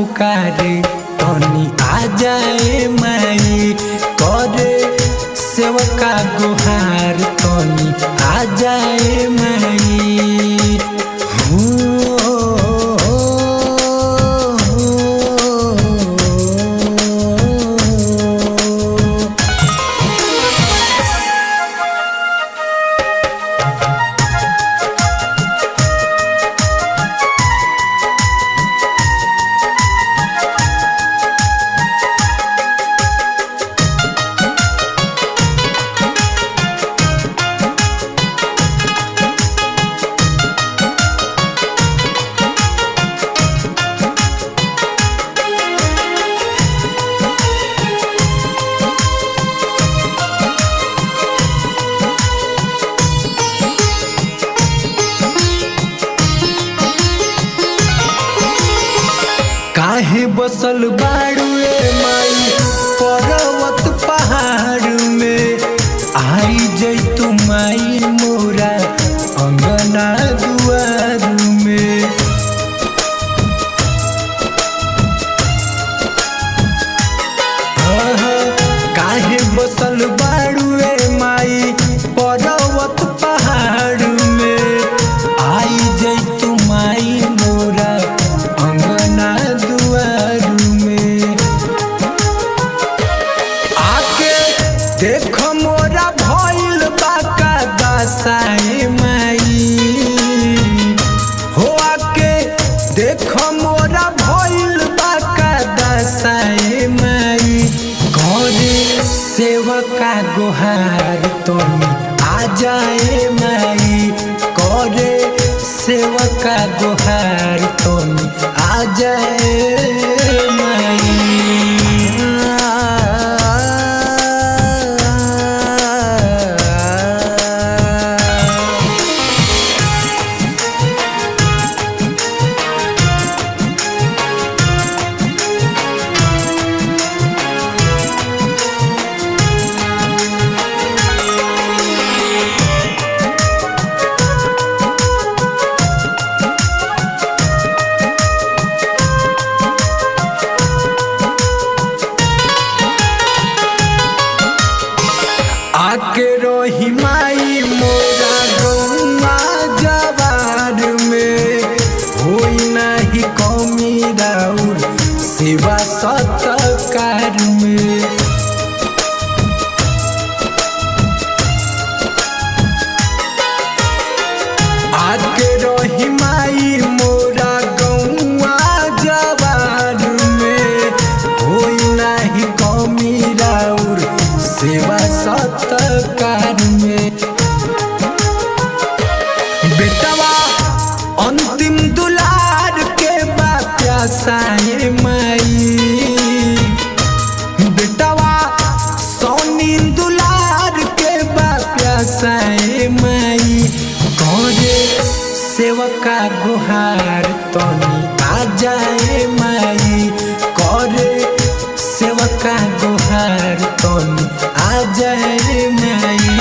पुकारे तनी आ जाए माई करे सेवका गुहार तनी आ जाए माई। काहे बसल बाड़ुए माई पर्वत पहाड़ में आई जैतु माई मोरा अंगना दुआर में। काहे बसल बाड़ुए माई पर्वत पहाड़ में आई जैतु माई मोरा अंगना दुआर में। आके देख मोरा भइल बाका दसाए माई हो आके देख मोरा भइल बाका दसाए माई घरे सेवका गुहार तनी आ जाए माई करे सेवका गुहार तनी आ जाए माई। आके रही माई मोरा गौआ जवार में होई नाही कमी राउर सेवा सत्कार में। आके रही माई मोरा गौआ जवार में होई नाही कमी राउर सेवा सत्कार में। बेटवा अंतिम दुलार के प्यासाए माई बेटवा सोनी दुलार के प्यासाए माई करे सेवका गुहार तनी आ जाए माई करे सेवका गुहार तनी आ जाए माई।